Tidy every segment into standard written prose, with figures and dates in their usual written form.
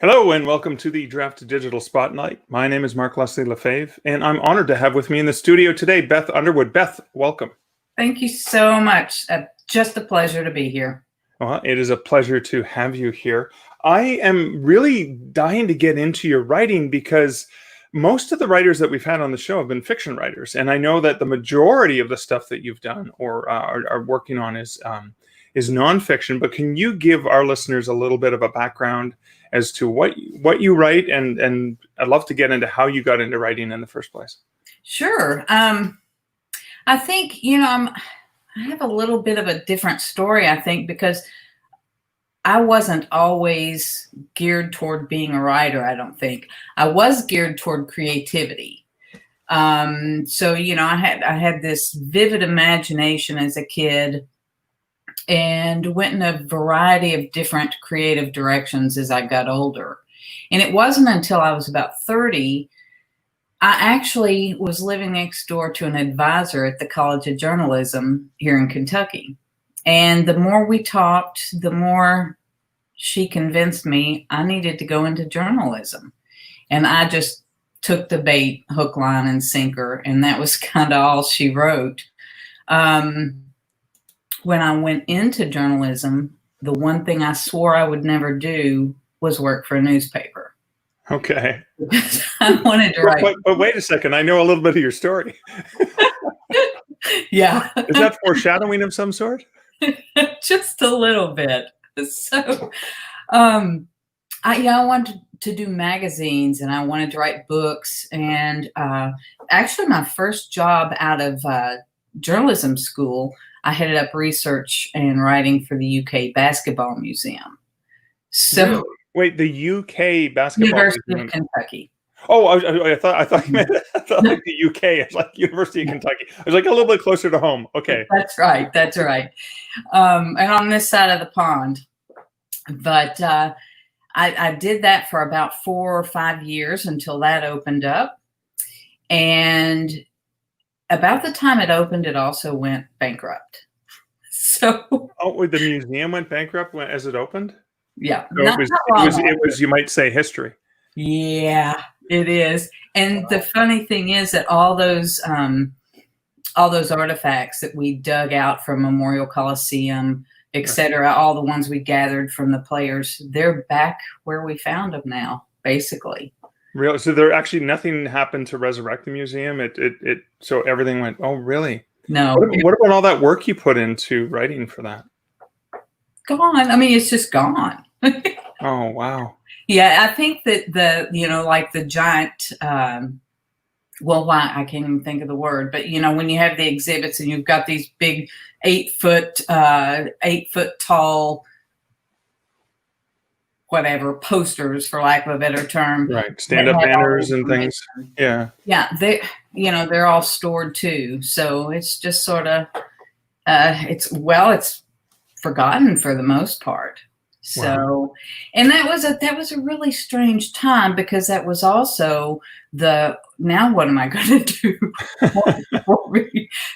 Hello and welcome to the Draft Digital Spotlight. My name is Mark Leslie Lefebvre, and I'm honored to have with me in the studio today Beth Underwood. Beth, welcome. Thank you so much. Just a pleasure to be here. Well, it is a pleasure to have you here. I am really dying to get into your writing because most of the writers that we've had on the show have been fiction writers, and I know that the majority of the stuff that you've done or are working on is nonfiction. But can you give our listeners a little bit of a background as to what you write, and I'd love to get into how you got into writing in the first place. Sure. I think, I have a little bit of a different story, I think, because I wasn't always geared toward being a writer, I don't think. I was geared toward creativity. So, I had this vivid imagination as a kid and went in a variety of different creative directions as I got older. And it wasn't until I was about 30, I actually was living next door to an advisor at the College of Journalism here in Kentucky. And the more we talked, the more she convinced me I needed to go into journalism. And I just took the bait, hook, line, and sinker. And that was kind of all she wrote. When I went into journalism, the one thing I swore I would never do was work for a newspaper. Okay. I wanted to write. But wait a second. I know a little bit of your story. Yeah. Is that foreshadowing of some sort? Just a little bit. So, I wanted to do magazines and I wanted to write books. And actually, my first job out of journalism school, I headed up research and writing for the UK Basketball Museum. So, really? Wait, the UK Basketball University Museum. of Kentucky. Oh, I thought you meant like the UK. It's like University of Kentucky. I was like a little bit closer to home. Okay, that's right. And on this side of the pond. But I did that for about 4 or 5 years until that opened up. And about the time it opened, it also went bankrupt. So, the museum went bankrupt as it opened? Yeah. So it was, you might say, history. Yeah, it is. And the funny thing is that all those artifacts that we dug out from Memorial Coliseum, et cetera, all the ones we gathered from the players, they're back where we found them now, basically. Really? So there actually nothing happened to resurrect the museum? So everything went, oh, really? No. What about all that work you put into writing for that? Gone. I mean, it's just gone. Oh, wow. Yeah, I think that like the giant, I can't even think of the word, but when you have the exhibits and you've got these big 8 foot tall, whatever, posters, for lack of a better term. Right. Stand-up banners and things. Yeah. Yeah. They're all stored too. So it's just sort of, it's forgotten for the most part. So, wow. And that was a really strange time because that was also now what am I going to do?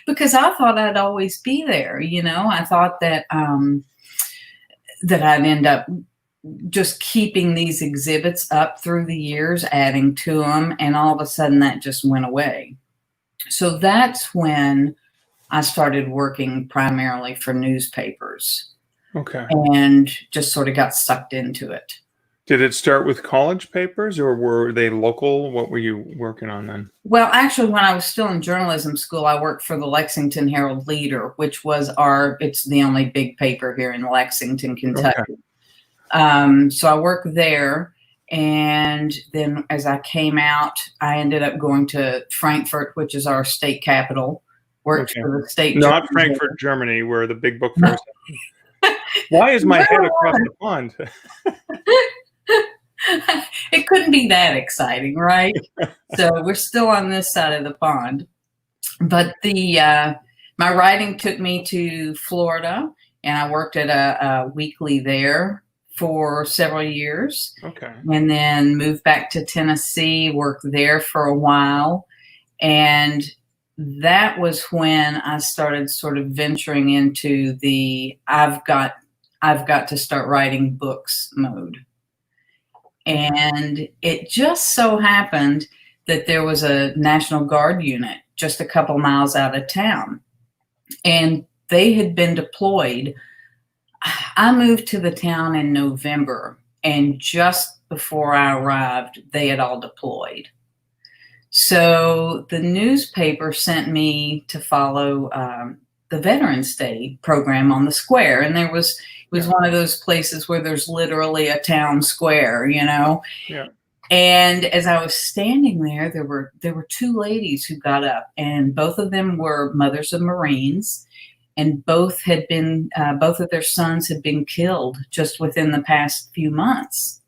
Because I thought I'd always be there. I thought that I'd end up just keeping these exhibits up through the years, adding to them, and all of a sudden that just went away. So that's when I started working primarily for newspapers. Okay. And just sort of got sucked into it. Did it start with college papers or were they local? What were you working on then? Well, actually, when I was still in journalism school, I worked for the Lexington Herald Leader, which was it's the only big paper here in Lexington, Kentucky. Okay. So I worked there. And then as I came out, I ended up going to Frankfurt, which is our state capital. Worked for the state. Not Frankfurt, Germany, where the big book fair is. Why is my head across the pond? It couldn't be that exciting, right? So we're still on this side of the pond. But my writing took me to Florida, and I worked at a weekly there for several years. Okay. And then moved back to Tennessee, worked there for a while. And that was when I started sort of venturing into the I've got to start writing books mode. And it just so happened that there was a National Guard unit just a couple miles out of town, and they had been deployed. I moved to the town in November, and just before I arrived, they had all deployed. So the newspaper sent me to follow the Veterans Day program on the square. And it was one of those places where there's literally a town square, you know? Yeah. And as I was standing there, there were two ladies who got up, and both of them were mothers of Marines, and both of their sons had been killed just within the past few months.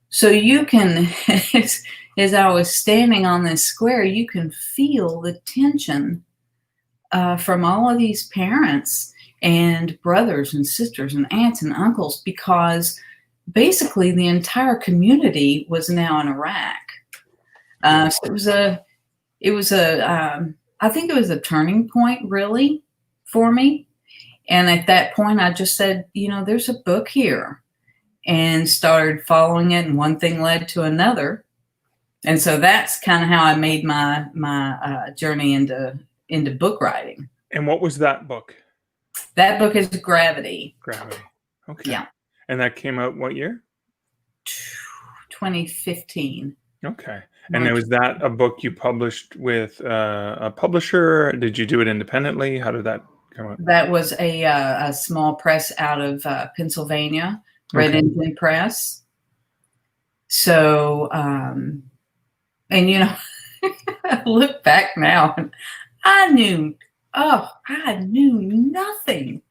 So you can, as I was standing on this square, you can feel the tension from all of these parents and brothers and sisters and aunts and uncles, because basically the entire community was now in Iraq. So I think it was a turning point really for me. And at that point I just said, there's a book here, and started following it, and one thing led to another. And so that's kind of how I made my journey into book writing. And what was that book? That book is Gravity. Gravity. Okay. Yeah. And that came out what year? 2015. Okay. And was that a book you published with a publisher? Did you do it independently? How did that come out? That was a small press out of Pennsylvania, Red Engine Press. So, and I look back now, and I knew nothing.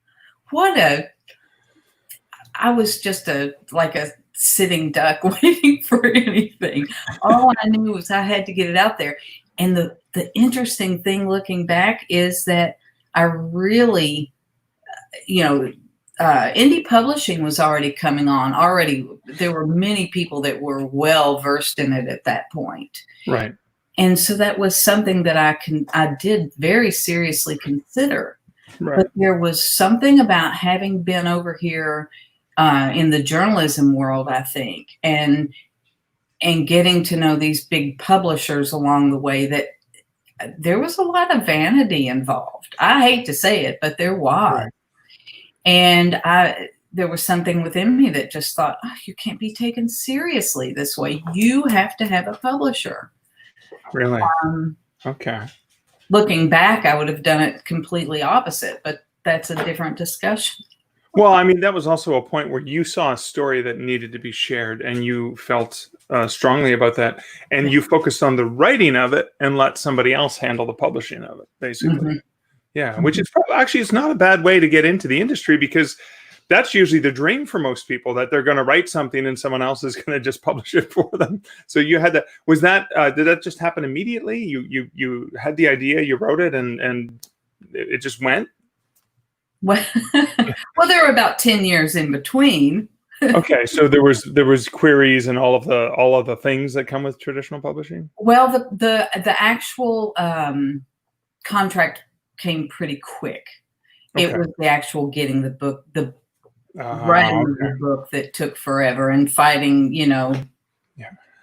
I was just like a sitting duck waiting for anything. All I knew was I had to get it out there. And the interesting thing looking back is that I really, indie publishing was already coming on. Already, there were many people that were well versed in it at that point. Right. And so that was something that I did very seriously consider. Right. But there was something about having been over here in the journalism world, I think, and getting to know these big publishers along the way, that there was a lot of vanity involved. I hate to say it, but there was. Right. And there was something within me that just thought, you can't be taken seriously this way. You have to have a publisher. Really? Okay. Looking back, I would have done it completely opposite, but that's a different discussion. Well, I mean, that was also a point where you saw a story that needed to be shared, and you felt strongly about that, and you focused on the writing of it and let somebody else handle the publishing of it, basically. Mm-hmm. Yeah, which is actually, it's not a bad way to get into the industry, because that's usually the dream for most people, that they're going to write something and someone else is going to just publish it for them. So you had that. Was that did that just happen immediately? You had the idea, you wrote it, and it just went? Well, there were about 10 years in between. Okay, so there was queries and all of the things that come with traditional publishing. Well, the actual contract came pretty quick. Okay. It was the actual getting the book, writing the book that took forever, and fighting,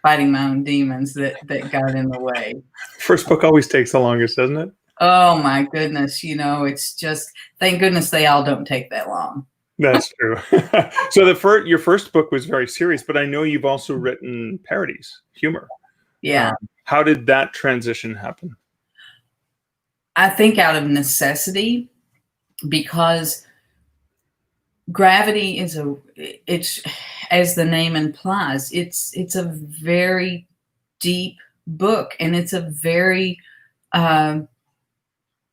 fighting my own demons that got in the way. First book always takes the longest, doesn't it? Oh my goodness. It's just, thank goodness they all don't take that long. That's true. So your first book was very serious, but I know you've also written parodies, humor. Yeah. How did that transition happen? I think out of necessity, because Gravity it's as the name implies, it's a very deep book, and it's a very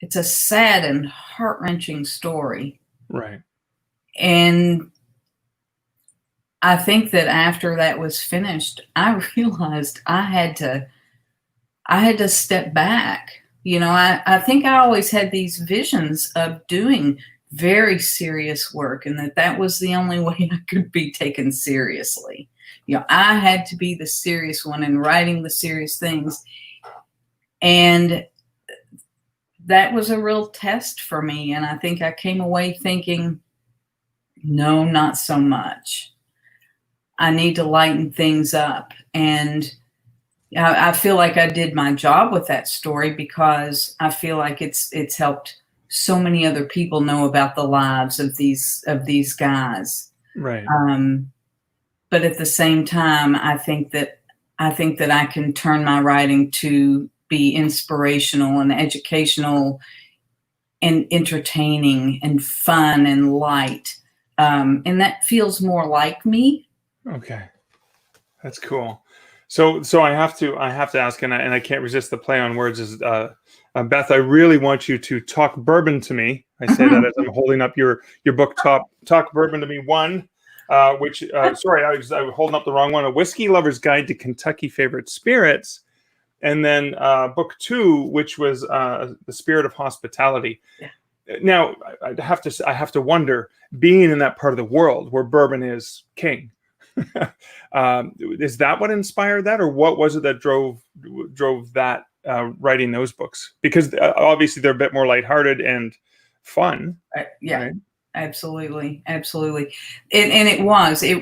it's a sad and heart-wrenching story. Right. And I think that after that was finished, I realized I had to step back. I think I always had these visions of doing very serious work, and that was the only way I could be taken seriously. I had to be the serious one and writing the serious things. And that was a real test for me. And I think I came away thinking, no, not so much. I need to lighten things up. And I feel like I did my job with that story, because I feel like it's helped so many other people know about the lives of these guys. Right. But at the same time, I think that I can turn my writing to be inspirational and educational and entertaining and fun and light. And that feels more like me. Okay. That's cool. So I have to ask, and I can't resist the play on words. Is Beth, I really want you to talk bourbon to me. I say that as I'm holding up your book, Talk Bourbon to Me 1, which sorry, I was holding up the wrong one. A Whiskey Lover's Guide to Kentucky Favorite Spirits, and then book 2, which was The Spirit of Hospitality. Yeah. Now I have to wonder, being in that part of the world where bourbon is king. Is that what inspired that, or what was it that drove that writing those books? Because obviously they're a bit more lighthearted and fun. Yeah, right? Absolutely. And it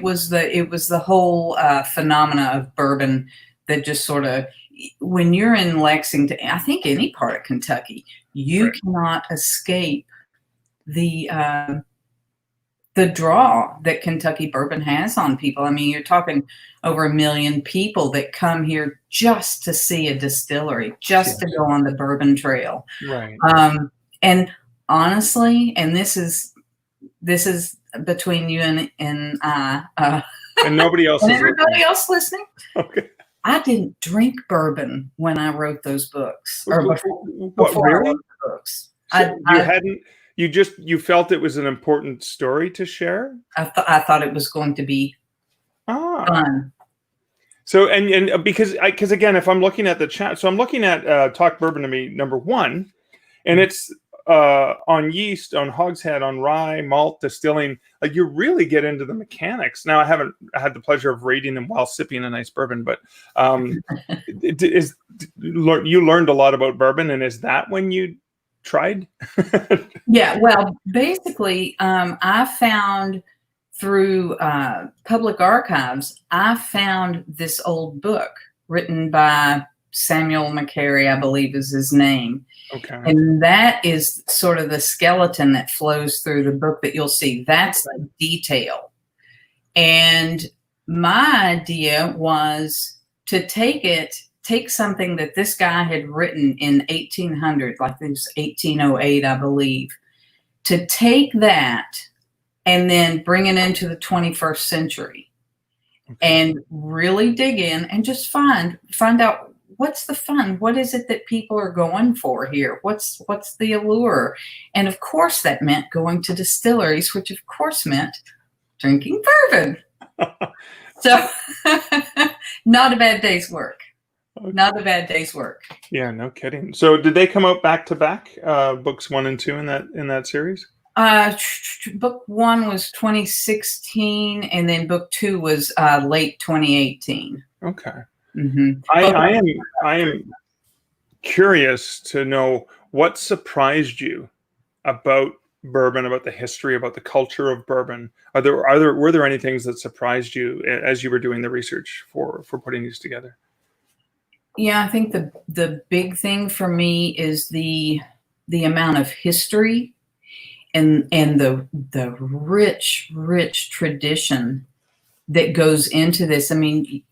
was the whole phenomena of bourbon that just sort of, when you're in Lexington, I think any part of Kentucky, you right. cannot escape the draw that Kentucky bourbon has on people. I mean, you're talking over 1 million people that come here just to see a distillery, just to go on the bourbon trail. Right. And honestly, and this is between you and I, and nobody else, and everybody else listening. Okay. I didn't drink bourbon when I wrote those books, or before really? I wrote the books. So you felt it was an important story to share? I thought it was going to be fun. So, and because again, if I'm looking at the chat, so I'm looking at Talk Bourbon to Me number 1, and it's on yeast, on hogshead, on rye, malt, distilling. Like, you really get into the mechanics. Now, I haven't had the pleasure of rating them while sipping a nice bourbon, but you learned a lot about bourbon, and is that when you tried? Yeah, well, basically, I found through public archives, I found this old book written by Samuel McCary, I believe is his name. Okay. And that is sort of the skeleton that flows through the book that you'll see. That's the detail. And my idea was to take something that this guy had written in 1800, like it was 1808, I believe, to take that and then bring it into the 21st century. Okay. And really dig in and just find out what's the fun, what is it that people are going for here, what's the allure. And of course that meant going to distilleries, which of course meant drinking bourbon. So not a bad day's work. Okay. Not a bad day's work. Yeah, no kidding. So did they come out back to back, books 1 and 2 in that series? Book 1 was 2016, and then book 2 was late 2018. Okay. Mm-hmm. I am curious to know what surprised you about bourbon, about the history, about the culture of bourbon. Were there any things that surprised you as you were doing the research for putting these together? Yeah, I think the big thing for me is the amount of history and the rich tradition that goes into this. I mean,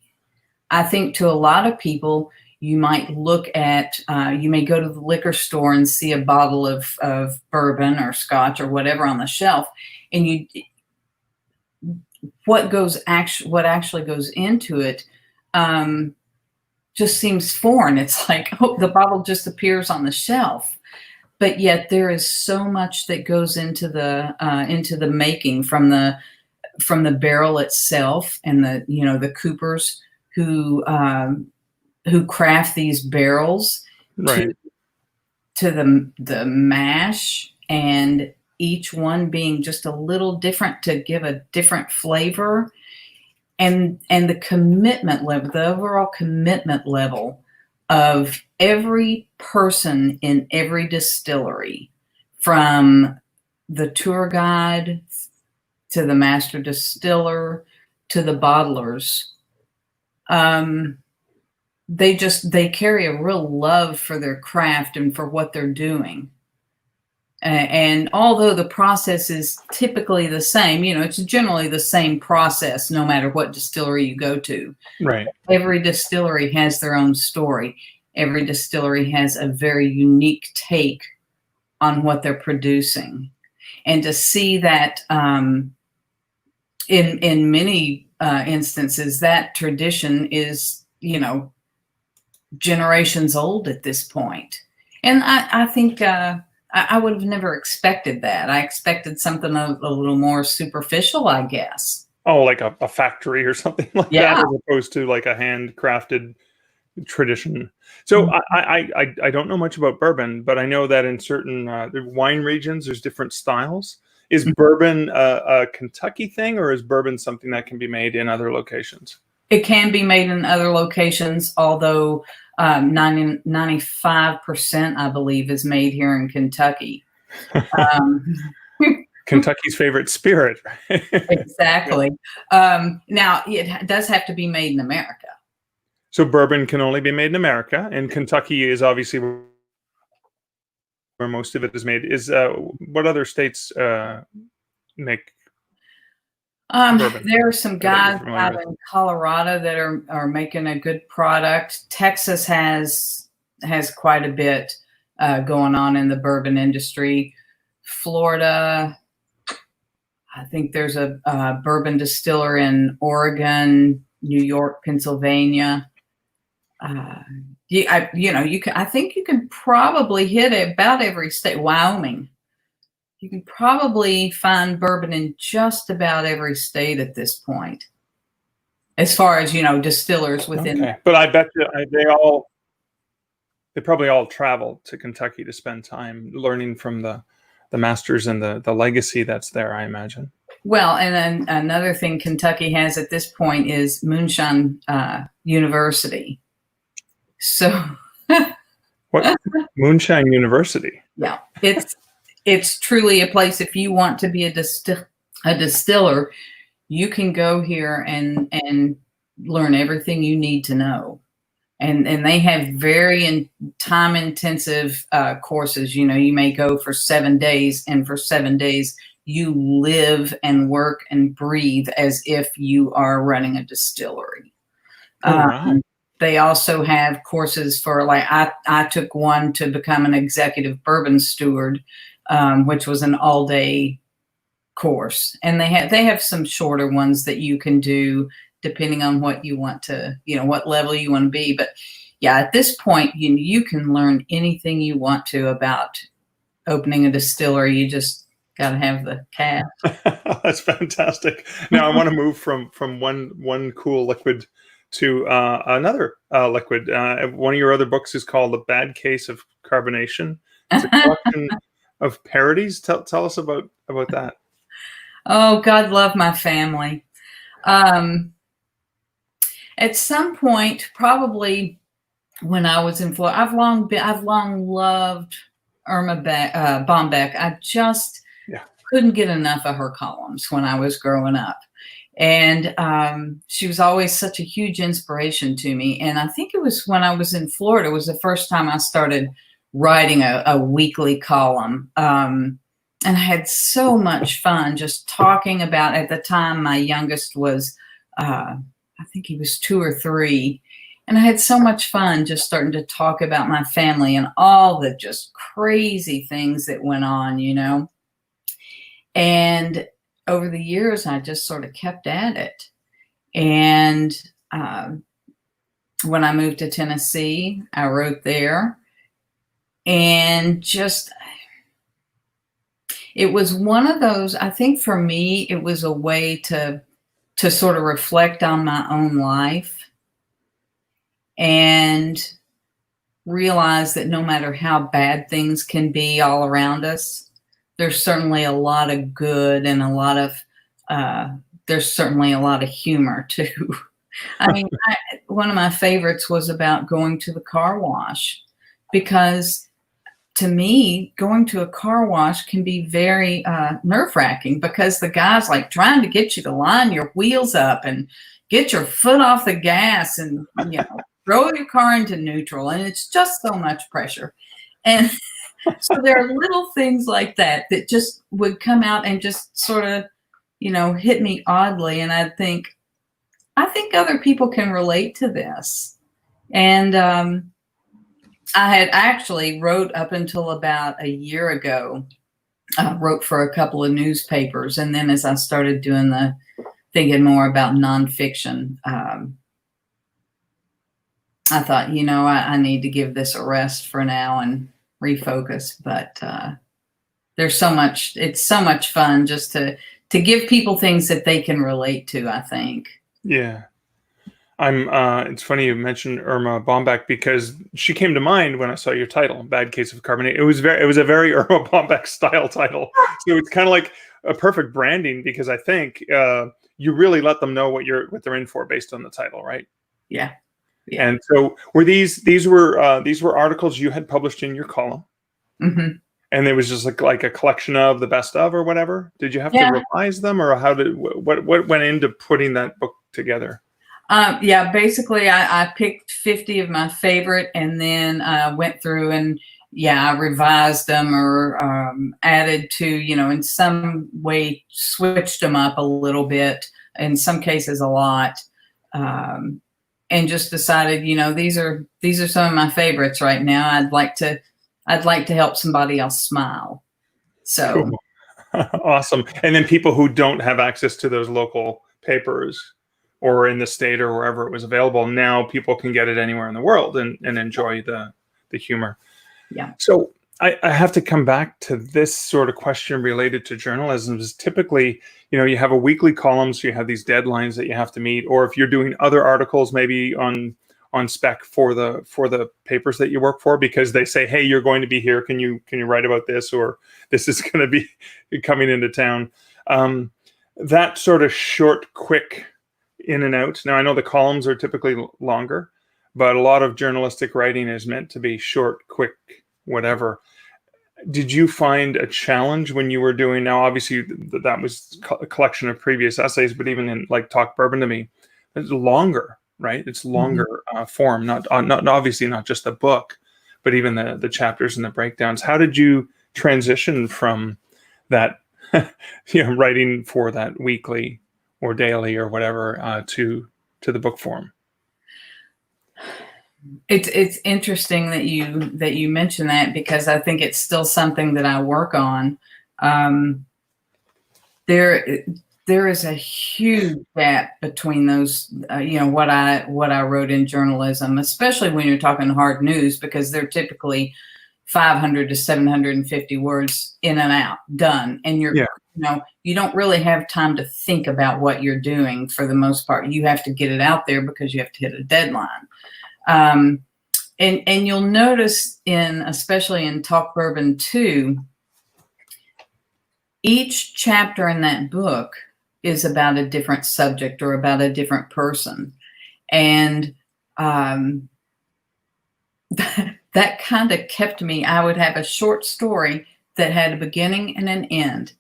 I think to a lot of people, you might look at, you may go to the liquor store and see a bottle of bourbon or scotch or whatever on the shelf, and what actually goes into it just seems foreign. It's like, oh, the bottle just appears on the shelf, but yet there is so much that goes into the making, from the barrel itself, and the coopers who craft these barrels, right, to the mash, and each one being just a little different to give a different flavor, and the commitment level, the overall commitment level of every person in every distillery, from the tour guide to the master distiller to the bottlers, they carry a real love for their craft and for what they're doing. And although the process is typically the same, it's generally the same process no matter what distillery you go to. Right. Every distillery has their own story. Every distillery has a very unique take on what they're producing. And to see that in many instances, that tradition is, generations old at this point. And I think I would have never expected that. I expected something a little more superficial, I guess. Oh, like a factory or something like that, as opposed to like a handcrafted tradition. So I don't know much about bourbon, but I know that in certain wine regions, there's different styles. Is bourbon a Kentucky thing, or is bourbon something that can be made in other locations? It can be made in other locations, although 95%, I believe, is made here in Kentucky. Kentucky's favorite spirit. Exactly. Now, it does have to be made in America. So bourbon can only be made in America, and Kentucky is obviously where most of it is made. Is what other states make bourbon? There are some guys out in Colorado that are making a good product. Texas has quite a bit going on in the bourbon industry. Florida, I think there's a bourbon distiller in Oregon, New York, Pennsylvania. I think you can probably hit about every state. Wyoming. You can probably find bourbon in just about every state at this point, as far as distillers within. Okay. But I bet you they probably all travel to Kentucky to spend time learning from the masters and the legacy that's there, I imagine. Well, and then another thing Kentucky has at this point is Moonshine University. So, what? Moonshine University? Yeah, it's truly a place. If you want to be a distiller, you can go here and learn everything you need to know. And they have very time intensive courses. You may go for 7 days, and for 7 days you live and work and breathe as if you are running a distillery. Wow. They also have courses for, like, I took one to become an executive bourbon steward, which was an all-day course. And they have some shorter ones that you can do depending on what you want to, what level you want to be. But yeah, at this point, you can learn anything you want to about opening a distillery. You just got to have the cash. That's fantastic. Now I want to move from one cool liquid to another liquid. One of your other books is called "A Bad Case of Carbonation." It's a collection of parodies. Tell us about that. Oh, God love my family. At some point, probably when I was in Florida, I've long loved Erma Bombeck. I just couldn't get enough of her columns when I was growing up. And she was always such a huge inspiration to me. And I think it was when I was in Florida, it was the first time I started writing a weekly column. And I had so much fun just talking about, at the time, my youngest was, I think he was 2 or 3. And I had so much fun just starting to talk about my family and all the just crazy things that went on, And over the years, I just sort of kept at it. And when I moved to Tennessee, I wrote there. And just, it was one of those, I think for me, it was a way to sort of reflect on my own life and realize that no matter how bad things can be all around us, there's certainly a lot of good and there's certainly a lot of humor too. I mean, one of my favorites was about going to the car wash, because to me, going to a car wash can be very nerve-wracking because the guy's like trying to get you to line your wheels up and get your foot off the gas and, throw your car into neutral. And it's just so much pressure. And so there are little things like that just would come out and just sort of, hit me oddly. And I think other people can relate to this. And I had actually wrote up until about a year ago, wrote for a couple of newspapers. And then as I started doing thinking more about nonfiction, I thought, I need to give this a rest for now and refocus. But it's so much fun just to give people things that they can relate to, I think. Yeah. It's funny you mentioned Erma Bombeck because she came to mind when I saw your title, Bad Case of Carbonate. It was a very Erma Bombeck style title. So it's kind of like a perfect branding because I think you really let them know what they're in for based on the title, right? Yeah. Yeah. And so were these were articles you had published in your column? Mm-hmm. And it was just like a collection of the best of or whatever? Did you have to revise them, or what went into putting that book together? Basically I picked 50 of my favorite and then went through and I revised them or added to, in some way switched them up a little bit, in some cases a lot. And just decided, these are some of my favorites right now. I'd like to help somebody else smile. So cool. Awesome. And then people who don't have access to those local papers or in the state or wherever it was available, now people can get it anywhere in the world and enjoy the humor. Yeah. So I have to come back to this sort of question related to journalism. Is typically, you have a weekly column, so you have these deadlines that you have to meet, or if you're doing other articles, maybe on spec for the papers that you work for, because they say, hey, you're going to be here. Can you write about this, or this is going to be coming into town? That sort of short, quick in and out. Now I know the columns are typically longer, but a lot of journalistic writing is meant to be short, quick, whatever. Did you find a challenge when you were doing, now obviously that was a collection of previous essays, but even in like Talk Bourbon to Me, it's longer, right? It's longer form, not obviously not just the book, but even the chapters and the breakdowns. How did you transition from that, writing for that weekly or daily or whatever to the book form? It's interesting that you mention that, because I think it's still something that I work on. There is a huge gap between those, what I wrote in journalism, especially when you're talking hard news, because they're typically 500 to 750 words in and out, done. And you don't really have time to think about what you're doing for the most part. You have to get it out there because you have to hit a deadline. And you'll notice especially in Talk Bourbon 2, each chapter in that book is about a different subject or about a different person. And that kind of kept me. I would have a short story that had a beginning and an end.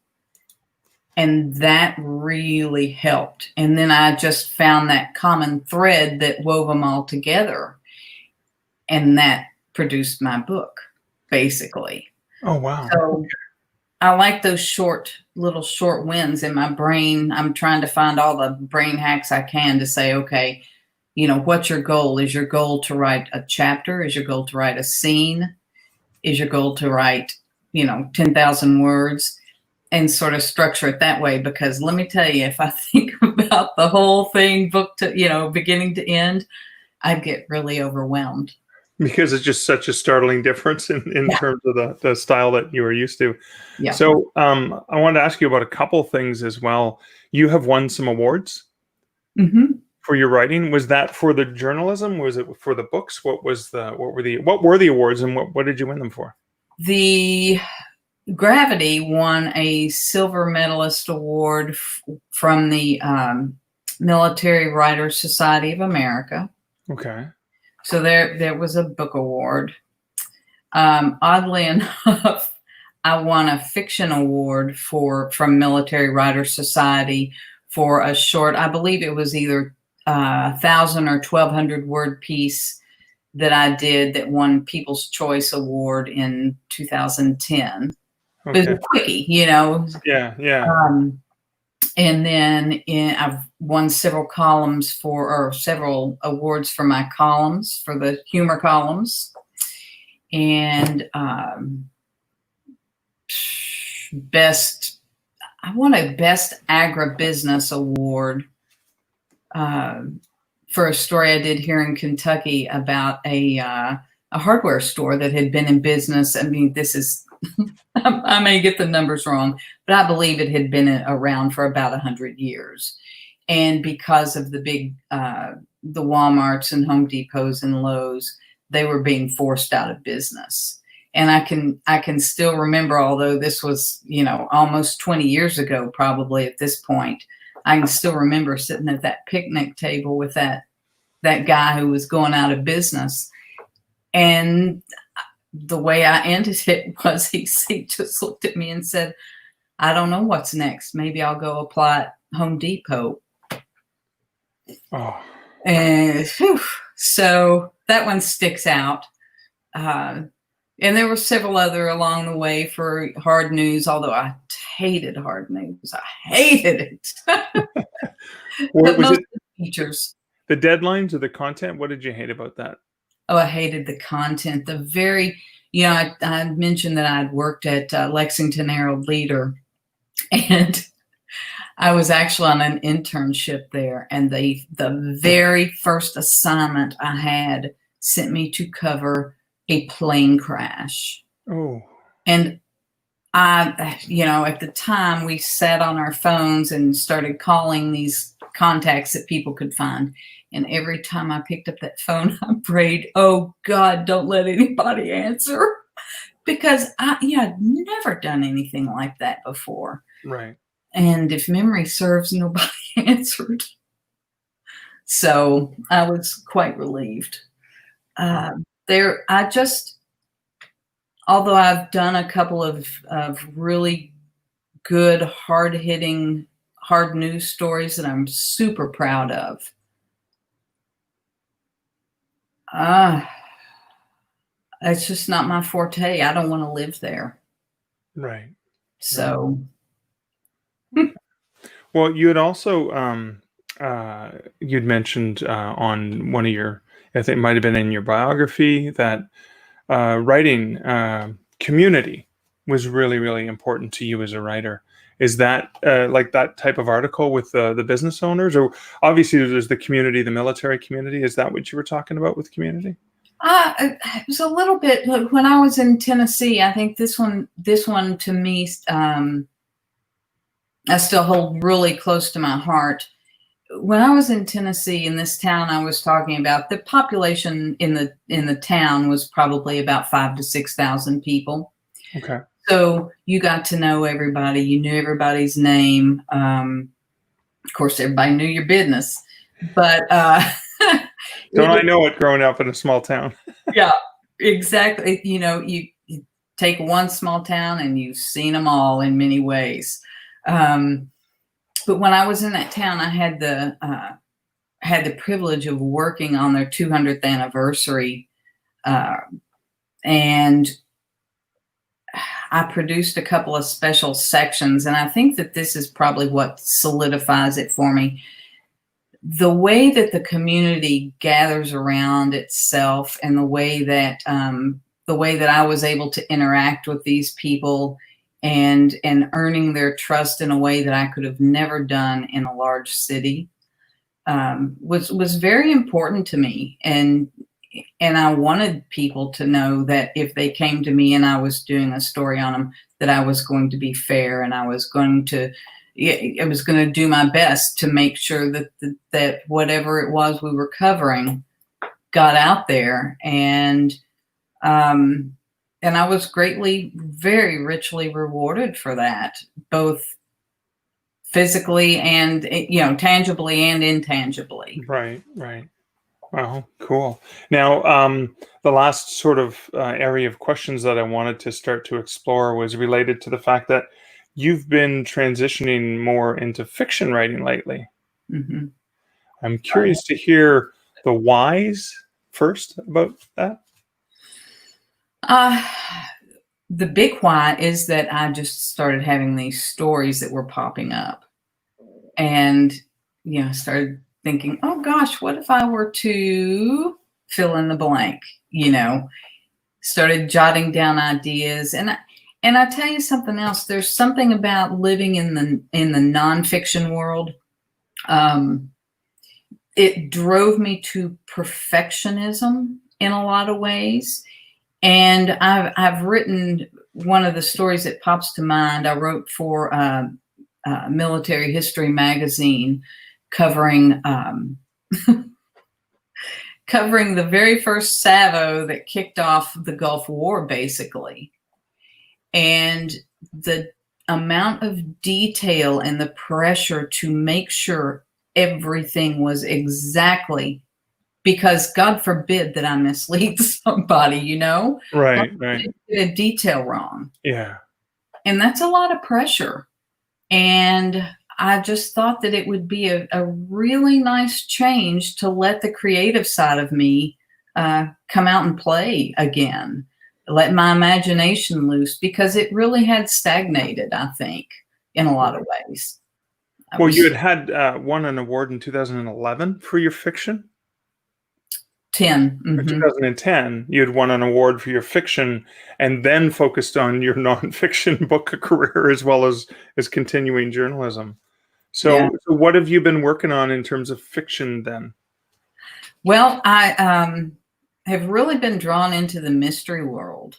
And that really helped. And then I just found that common thread that wove them all together. And that produced my book, basically. Oh, wow. So I like those little short wins in my brain. I'm trying to find all the brain hacks I can to say, okay, what's your goal? Is your goal to write a chapter? Is your goal to write a scene? Is your goal to write, 10,000 words? And sort of structure it that way, because let me tell you, if I think about the whole thing, book to, beginning to end, I'd get really overwhelmed. Because it's just such a startling difference in terms of the style that you were used to. Yeah. So I wanted to ask you about a couple things as well. You have won some awards for your writing. Was that for the journalism? Was it for the books? What were the awards, and what did you win them for? The Gravity won a silver medalist award from the Military Writers Society of America. Okay. So there was a book award. Oddly enough, I won a fiction award from Military Writers Society for a short, I believe it was either 1,000 or 1,200 word piece that I did that won People's Choice Award in 2010. Okay. It was a quickie, you know. Yeah, yeah. And then I've won several several awards for my columns, for the humor columns. And I won a Best Agribusiness Award for a story I did here in Kentucky about a hardware store that had been in business. I mean, this is, I may get the numbers wrong, but I believe it had been around for about 100 years. And because of the big, the Walmarts and Home Depots and Lowe's, they were being forced out of business. And I can still remember, although this was, you know, almost 20 years ago, probably at this point, I can still remember sitting at that picnic table with that guy who was going out of business. And the way I ended it was he just looked at me and said, I don't know what's next. Maybe I'll go apply at Home Depot. Oh. And whew, so that one sticks out. And there were several other along the way for hard news, although I hated hard news. I hated it. What was it? Features. The deadlines or the content? What did you hate about that? Oh, I hated the content. I mentioned that I'd worked at Lexington Herald Leader, and I was actually on an internship there. And the very first assignment I had sent me to cover a plane crash. Oh. And at the time we sat on our phones and started calling these contacts that people could find. And every time I picked up that phone, I prayed, oh God, don't let anybody answer. Because I'd never done anything like that before. Right. And if memory serves, nobody answered. So I was quite relieved. Although I've done a couple of really good, hard-hitting, hard news stories that I'm super proud of. It's just not my forte. I don't want to live there. Right. So. Well, you had also, you'd mentioned on one of your, I think it might have been in your biography, that writing community was really, really important to you as a writer. Is that like that type of article with the business owners? Or obviously there's the community, the military community. Is that what you were talking about with community? It was a little bit, when I was in Tennessee, I think this one to me, I still hold really close to my heart. When I was in Tennessee, in this town I was talking about, the population in the town was probably about 5,000 to 6,000 people. Okay. So you got to know everybody. You knew everybody's name. Of course, everybody knew your business. But don't I know it growing up in a small town? Yeah, exactly. You know, you take one small town and you've seen them all in many ways. But when I was in that town, I had the privilege of working on their 200th anniversary, and I produced a couple of special sections. And I think that this is probably what solidifies it for me. The way that the community gathers around itself, and the way that I was able to interact with these people and earning their trust in a way that I could have never done in a large city, was very important to me. And I wanted people to know that if they came to me and I was doing a story on them, that I was going to be fair, and I was going to do my best to make sure that whatever it was we were covering got out there. And I was very richly rewarded for that, both physically and, tangibly and intangibly. Right, right. Wow, cool. Now, the last sort of area of questions that I wanted to start to explore was related to the fact that you've been transitioning more into fiction writing lately. Hmm. I'm curious to hear the whys first about that. Uh, the big why is that I just started having these stories that were popping up. And, I started thinking, oh gosh, what if I were to fill in the blank? Started jotting down ideas. And I tell you something else, there's something about living in the nonfiction world. Um, it drove me to perfectionism in a lot of ways. And I've written one of the stories that pops to mind. I wrote for Military History magazine, covering covering the very first salvo that kicked off the Gulf War, basically. And the amount of detail and the pressure to make sure everything was exactly, because God forbid that I mislead somebody, God Right, right. forbid I get a detail wrong. Yeah. And that's a lot of pressure. And I just thought that it would be a really nice change to let the creative side of me come out and play again, let my imagination loose, because it really had stagnated, I think, in a lot of ways. I Well, you was had won an award in 2011 for your fiction. 10. Or Hmm. 2010, you had won an award for your fiction, and then focused on your nonfiction book career as well as continuing journalism. Yeah. So what have you been working on in terms of fiction then? Well, I have really been drawn into the mystery world.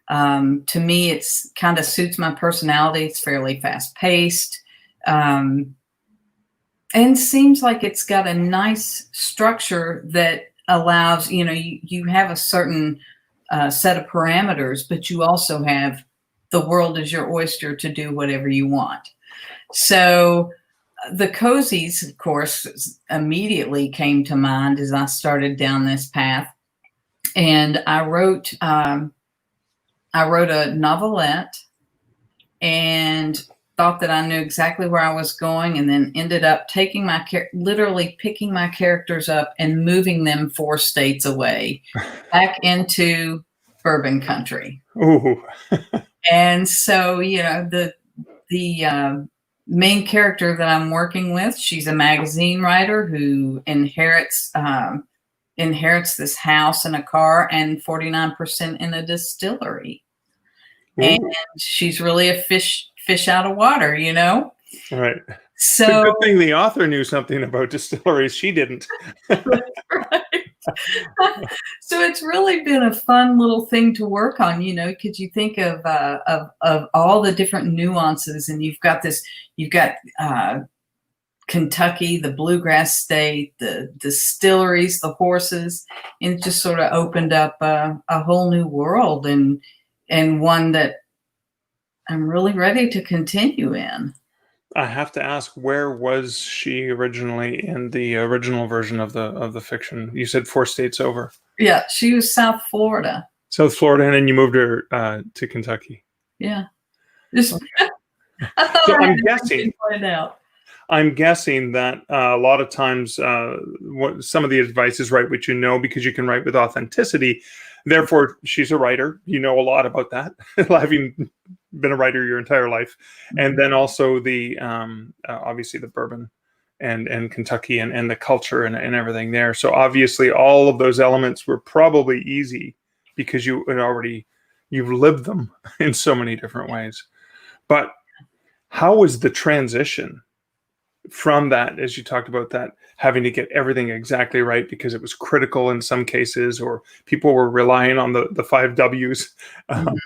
To me, it's kind of suits my personality. It's fairly fast paced. Um, and seems like it's got a nice structure that allows, you have a certain set of parameters, but you also have the world is your oyster to do whatever you want. So the cozies, of course, immediately came to mind as I started down this path. And I wrote a novelette and thought that I knew exactly where I was going, and then ended up taking literally picking my characters up and moving them 4 states away back into bourbon country. Ooh. And so, the main character that I'm working with, she's a magazine writer who inherits this house and a car and 49% in a distillery. And Ooh. she's really a fish out of water. Right. It's a So good thing the author knew something about distilleries. She didn't. right. So it's really been a fun little thing to work on, because you think of all the different nuances, and you've got Kentucky, the bluegrass state, the distilleries, the horses, and it just sort of opened up a whole new world, and one that I'm really ready to continue in. I have to ask, where was she originally in the original version of the fiction? You said 4 states over. Yeah, she was South Florida. South Florida, and then you moved her to Kentucky. Yeah. Just, I thought So I had to find out. I'm guessing that a lot of times some of the advice is write what you know, because you can write with authenticity. Therefore, she's a writer. You know a lot about that, having been a writer your entire life. And then also the obviously the bourbon and Kentucky and the culture and everything there. So obviously all of those elements were probably easy because you've lived them in so many different ways. But how was the transition from that, as you talked about that, having to get everything exactly right because it was critical in some cases, or people were relying on the 5 Ws? Mhm.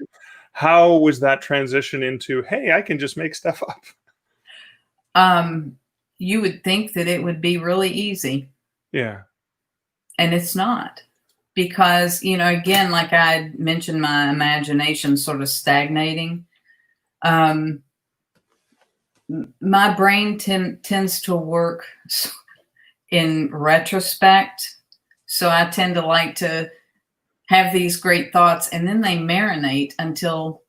How was that transition into, hey, I can just make stuff up? You would think that it would be really easy, Yeah. and it's not. Because, again, like I mentioned, my imagination sort of stagnating. My brain tends to work in retrospect So I tend to like to have these great thoughts, and then they marinate until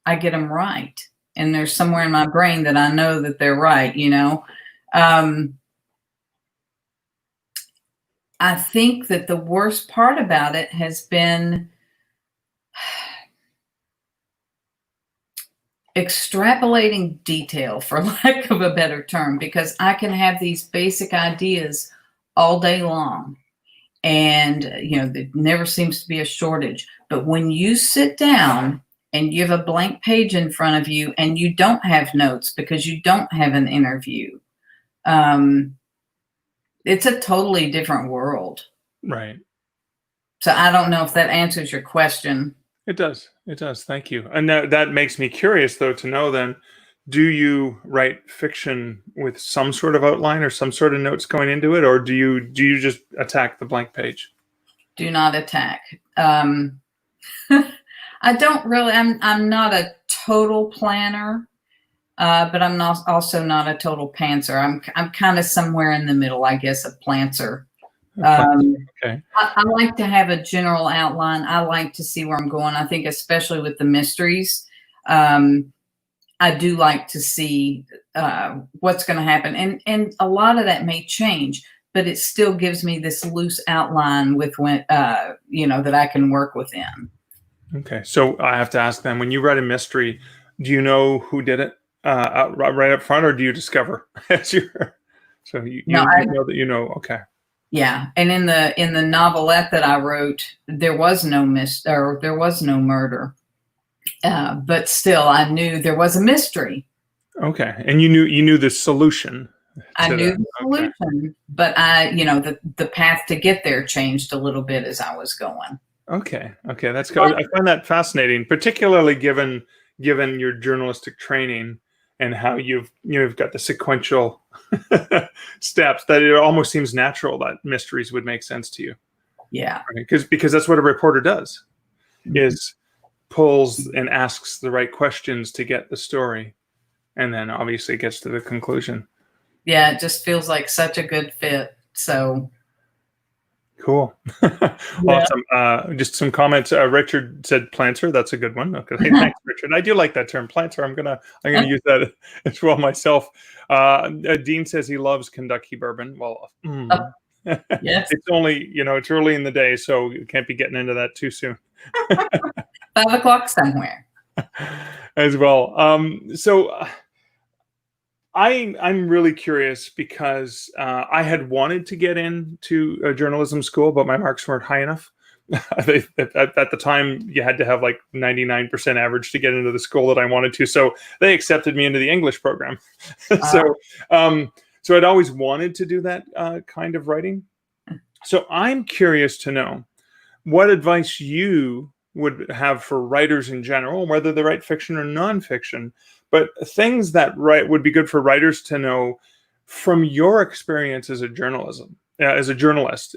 I get them right. And there's somewhere in my brain that I know that they're right, you know. I think that the worst part about it has been extrapolating detail, for lack of a better term, because I can have these basic ideas all day long. And, there never seems to be a shortage. But when you sit down and you have a blank page in front of you and you don't have notes because you don't have an interview, it's a totally different world. Right. So I don't know if that answers your question. It does. It does. Thank you. And that makes me curious, though, to know then, do you write fiction with some sort of outline or some sort of notes going into it, or do you just attack the blank page? Do not attack. I don't really. I'm not a total planner, but I'm also not a total pantser. I'm kind of somewhere in the middle, I guess, a plantser. Okay. I like to have a general outline. I like to see where I'm going. I think especially with the mysteries, I do like to see what's going to happen. And a lot of that may change, but it still gives me this loose outline with that I can work within. Okay. So I have to ask then, when you write a mystery, do you know who did it right up front, or do you discover as you're... So you know that you know, okay. Yeah, and in the novelette that I wrote, there was no murder, but still, I knew there was a mystery. Okay, and you knew the solution. I knew the solution, but the path to get there changed a little bit as I was going. Okay, that's good. I find that fascinating, particularly given your journalistic training and how you've got the sequential steps, that it almost seems natural that mysteries would make sense to you. Yeah. Right? Because that's what a reporter does, is pulls and asks the right questions to get the story, and then obviously gets to the conclusion. Yeah, it just feels like such a good fit. So cool. Awesome. Just some comments. Richard said planter. That's a good one. Okay, thanks, Richard. I do like that term, planter. I'm gonna use that as well myself. Dean says he loves Kentucky bourbon. Well, yes. It's only it's early in the day, so you can't be getting into that too soon. 5 o'clock somewhere. As well. So I'm really curious because I had wanted to get into a journalism school, but my marks weren't high enough. At the time, you had to have like 99% average to get into the school that I wanted to. So they accepted me into the English program. So I'd always wanted to do that kind of writing. So I'm curious to know what advice you would have for writers in general, whether they write fiction or nonfiction, but things that would be good for writers to know from your experience as a journalist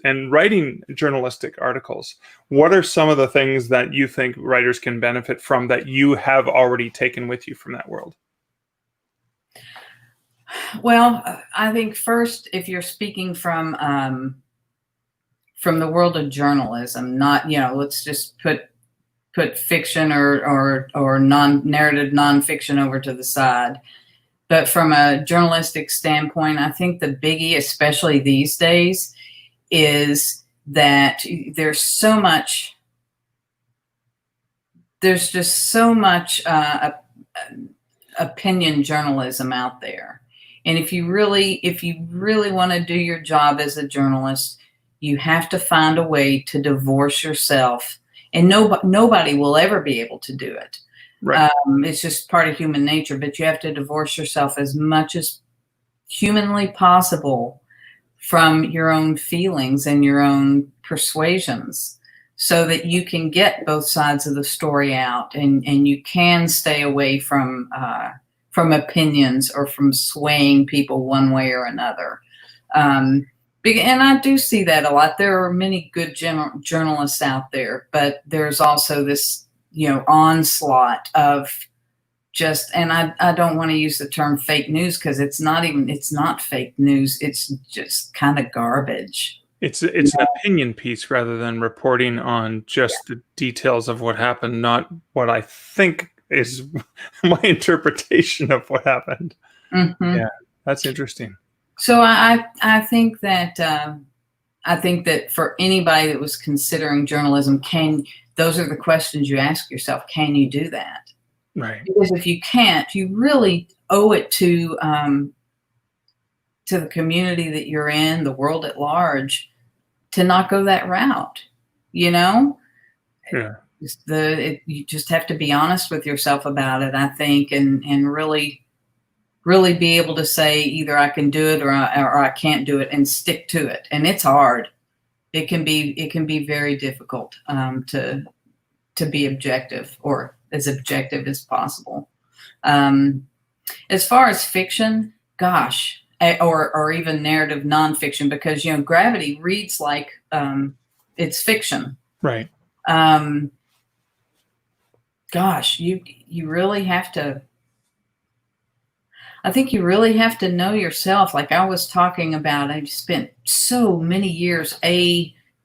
and writing journalistic articles. What are some of the things that you think writers can benefit from that you have already taken with you from that world? Well, I think first, if you're speaking from the world of journalism, not, let's just put fiction or non-narrative nonfiction over to the side. But from a journalistic standpoint, I think the biggie, especially these days, is that there's just so much opinion journalism out there. And if you really want to do your job as a journalist, you have to find a way to divorce yourself. And nobody will ever be able to do it. Right. It's just part of human nature, but you have to divorce yourself as much as humanly possible from your own feelings and your own persuasions so that you can get both sides of the story out and you can stay away from opinions or from swaying people one way or another. And I do see that a lot. There are many good journalists out there, but there's also this, onslaught of just, and I don't want to use the term fake news because it's not fake news. It's just kind of garbage. It's an opinion piece rather than reporting on just the details of what happened, not what I think is my interpretation of what happened. Mm-hmm. Yeah, that's interesting. So I think that for anybody that was considering journalism, those are the questions you ask yourself. Can you do that? Right. Because if you can't, you really owe it to the community that you're in, the world at large, to not go that route. You know, Yeah. You just have to be honest with yourself about it, I think, and really be able to say either I can do it or I can't do it, and stick to it. And it's hard. It can be very difficult to be objective, or as objective as possible. As far as fiction, gosh, or even narrative nonfiction, because Gravity reads like it's fiction. Right. Gosh, you really have to. I think you really have to know yourself. Like I was talking about, I spent so many years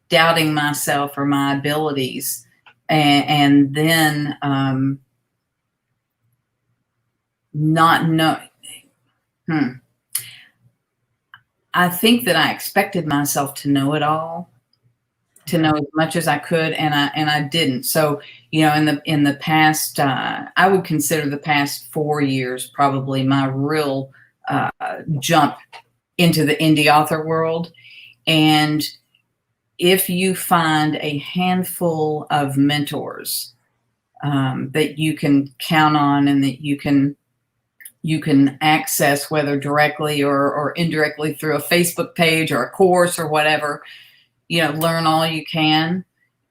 doubting myself or my abilities, and then not know. I think that I expected myself to know it all, to know as much as I could, and I didn't. So in the past, I would consider the past 4 years probably my real jump into the indie author world. And if you find a handful of mentors that you can count on, and that you can access, whether directly or indirectly through a Facebook page or a course or whatever, learn all you can.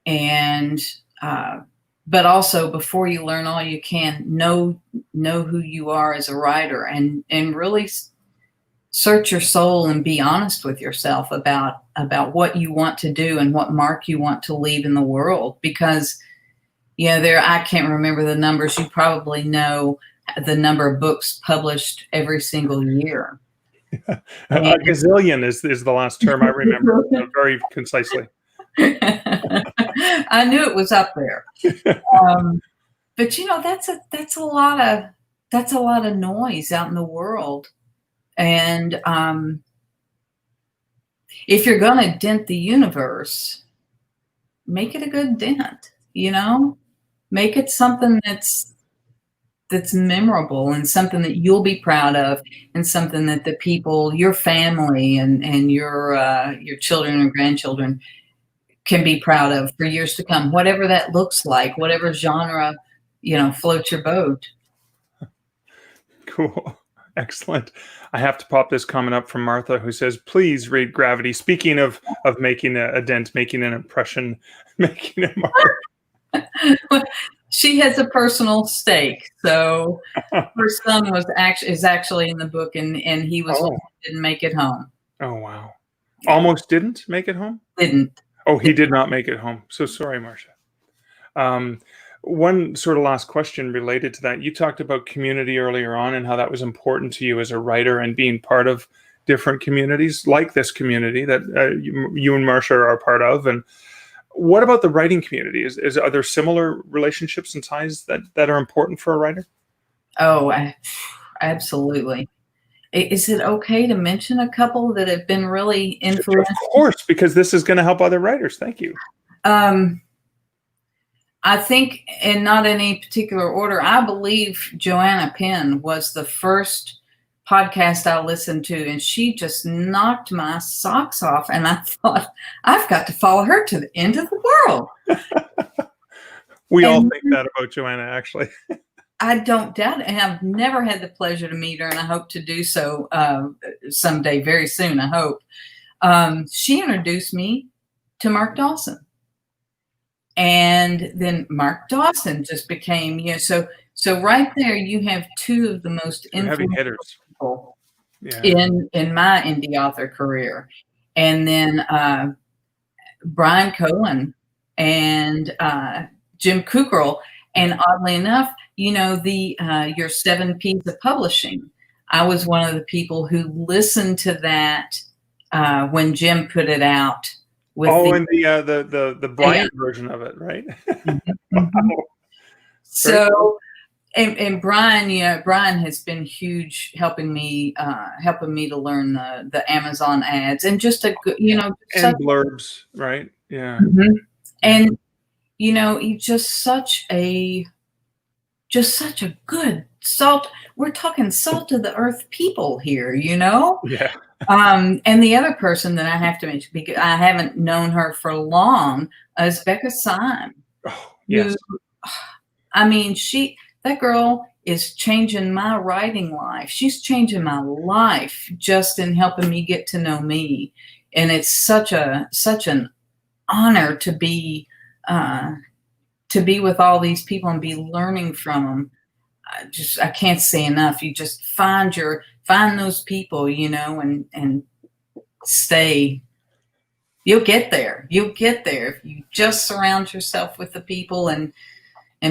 And but also, before you learn all you can, know who you are as a writer, and really search your soul and be honest with yourself about what you want to do and what mark you want to leave in the world. Because I can't remember the numbers. You probably know the number of books published every single year. A gazillion is the last term I remember very concisely. I knew it was up there. But that's a lot of noise out in the world. And if you're going to dent the universe, make it a good dent, make it something that's memorable, and something that you'll be proud of, and something that the people, your family and your children and grandchildren can be proud of for years to come, whatever that looks like, whatever genre, floats your boat. Cool. Excellent. I have to pop this comment up from Martha, who says, please read Gravity. Speaking of making a dent, making an impression, making a mark. She has a personal stake. So her son is actually in the book, and he didn't make it home. Oh, wow. Almost didn't make it home? Didn't. Oh, he did not make it home. So sorry, Marcia. One sort of last question related to that. You talked about community earlier on, and how that was important to you as a writer, and being part of different communities like this community that you and Marcia are part of. And what about the writing community? Are there similar relationships and ties that are important for a writer? Oh, absolutely. Is it okay to mention a couple that have been really influential? Of course, because this is going to help other writers. Thank you. I think, and not in any particular order, I believe Joanna Penn was the first podcast I listened to, and she just knocked my socks off. And I thought, I've got to follow her to the end of the world. We all think that about Joanna, actually. I don't doubt it. And I've never had the pleasure to meet her, and I hope to do so someday, very soon, I hope. She introduced me to Mark Dawson. And then Mark Dawson just became, so right there you have two of the most influential people in my indie author career. And then Brian Cohen and Jim Kukral. And oddly enough, your 7 P's of publishing. I was one of the people who listened to that when Jim put it out with and the blind version of it, right? Mhm, Wow. mhm. Very So, cool. and Brian, Brian has been huge, helping me to learn the Amazon ads, and just a good, And blurbs, right? Yeah. Mhm. Yeah. And he's just such a good salt. We're talking salt of the earth people here, Yeah. And the other person that I have to mention, because I haven't known her for long, is Becca Syme. Oh, Who, yes. I mean, that girl is changing my writing life. She's changing my life just in helping me get to know me. And it's such an honor to be with all these people and be learning from them. I can't say enough. You just find those people, and stay. You'll get there. You'll get there if you just surround yourself with the people and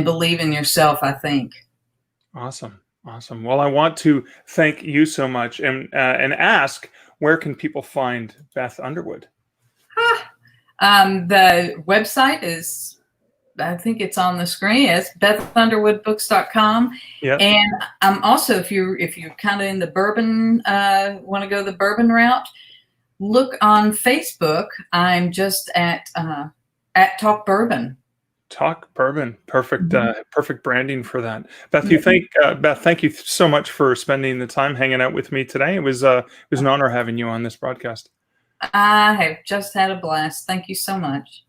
believe in yourself, I think. Awesome. Awesome. Well, I want to thank you so much and ask, where can people find Beth Underwood? The website is, I think it's on the screen. It's BethUnderwoodBooks.com. Yeah. And also, if you're kind of in the bourbon, want to go the bourbon route, look on Facebook. I'm just at Talk Bourbon. Talk Bourbon. Perfect. Mhm. Perfect branding for that. Beth, Yeah. Beth, thank you so much for spending the time hanging out with me today. It was an honor having you on this broadcast. I have just had a blast. Thank you so much.